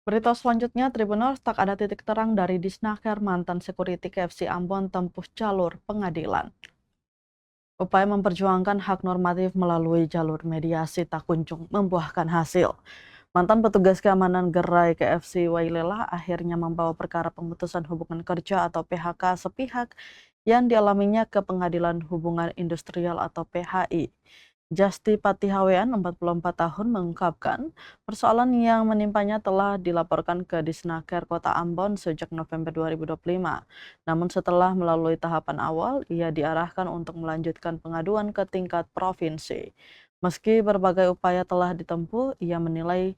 Berita selanjutnya, Tribuners tak ada titik terang dari Disnaker mantan sekuriti KFC Ambon tempuh jalur pengadilan. Upaya memperjuangkan hak normatif melalui jalur mediasi tak kunjung membuahkan hasil. Mantan petugas keamanan gerai KFC Wailela akhirnya membawa perkara pemutusan hubungan kerja atau PHK sepihak yang dialaminya ke Pengadilan Hubungan Industrial atau PHI. Justi Patihawean, 44 tahun, mengungkapkan persoalan yang menimpanya telah dilaporkan ke Disnaker Kota Ambon sejak November 2025. Namun setelah melalui tahapan awal, ia diarahkan untuk melanjutkan pengaduan ke tingkat provinsi. Meski berbagai upaya telah ditempuh, ia menilai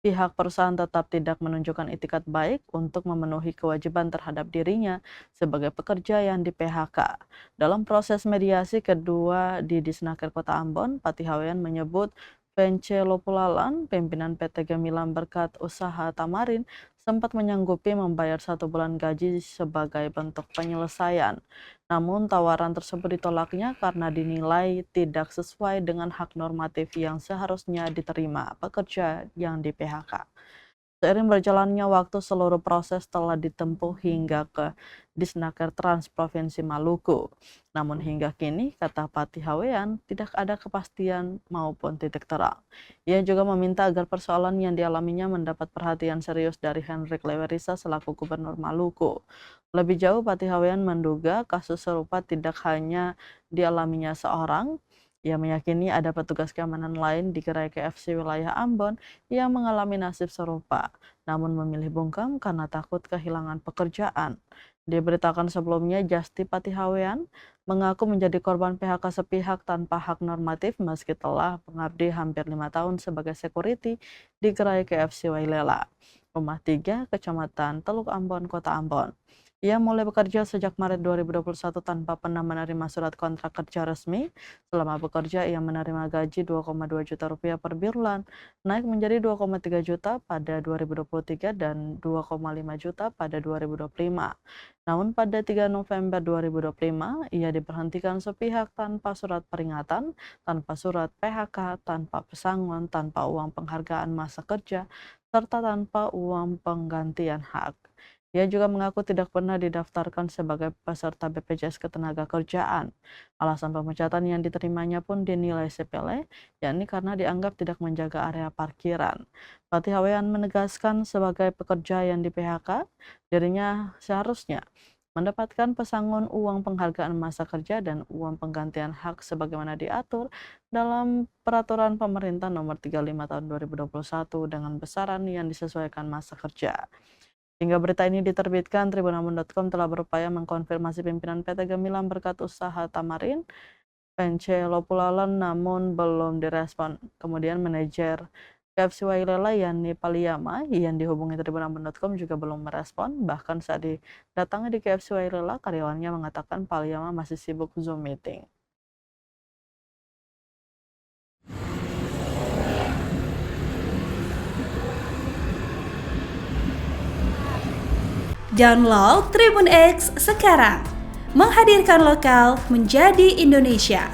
pihak perusahaan tetap tidak menunjukkan itikat baik untuk memenuhi kewajiban terhadap dirinya sebagai pekerja yang di-PHK. Dalam proses mediasi kedua di Disnaker Kota Ambon, Patihawean menyebut Vence Lopulalan, pimpinan PT Gemilang Berkat Usaha Tamarin, sempat menyanggupi membayar 1 bulan gaji sebagai bentuk penyelesaian. Namun tawaran tersebut ditolaknya karena dinilai tidak sesuai dengan hak normatif yang seharusnya diterima pekerja yang di-PHK. Seiring berjalannya waktu, seluruh proses telah ditempuh hingga ke Disnaker Trans Provinsi Maluku. Namun hingga kini, kata Patihawean, tidak ada kepastian maupun titik terang. Ia juga meminta agar persoalan yang dialaminya mendapat perhatian serius dari Hendrik Lewerisa selaku Gubernur Maluku. Lebih jauh, Patihawean menduga kasus serupa tidak hanya dialaminya seorang. Ia meyakini ada petugas keamanan lain di gerai KFC wilayah Ambon yang mengalami nasib serupa, namun memilih bungkam karena takut kehilangan pekerjaan. Diberitakan sebelumnya, Justi Patihawean mengaku menjadi korban PHK sepihak tanpa hak normatif meski telah mengabdi hampir 5 tahun sebagai security di gerai KFC Wailela, Rumah 3, Kecamatan Teluk Ambon, Kota Ambon. Ia mulai bekerja sejak Maret 2021 tanpa pernah menerima surat kontrak kerja resmi. Selama bekerja, ia menerima gaji 2,2 juta rupiah per bulan, naik menjadi 2,3 juta pada 2023 dan 2,5 juta pada 2025. Namun pada 3 November 2025, ia diberhentikan sepihak tanpa surat peringatan, tanpa surat PHK, tanpa pesangon, tanpa uang penghargaan masa kerja, serta tanpa uang penggantian hak. Ia juga mengaku tidak pernah didaftarkan sebagai peserta BPJS Ketenagakerjaan. Alasan pemecatan yang diterimanya pun dinilai sepele, yakni karena dianggap tidak menjaga area parkiran. Patihawean menegaskan sebagai pekerja yang di-PHK, dirinya seharusnya mendapatkan pesangon uang penghargaan masa kerja dan uang penggantian hak sebagaimana diatur dalam Peraturan Pemerintah Nomor 35 Tahun 2021 dengan besaran yang disesuaikan masa kerja. Hingga berita ini diterbitkan, tribunambon.com telah berupaya mengkonfirmasi pimpinan PT Gemilang Berkat Usaha Tamarin, Vence Lopulalan, namun belum direspon. Kemudian manajer KFC Wailela Yani Paliyama yang dihubungi tribunambon.com juga belum merespon. Bahkan saat didatangi di KFC Wailela, karyawannya mengatakan Paliyama masih sibuk Zoom meeting. Download Tribun X sekarang, menghadirkan lokal menjadi Indonesia.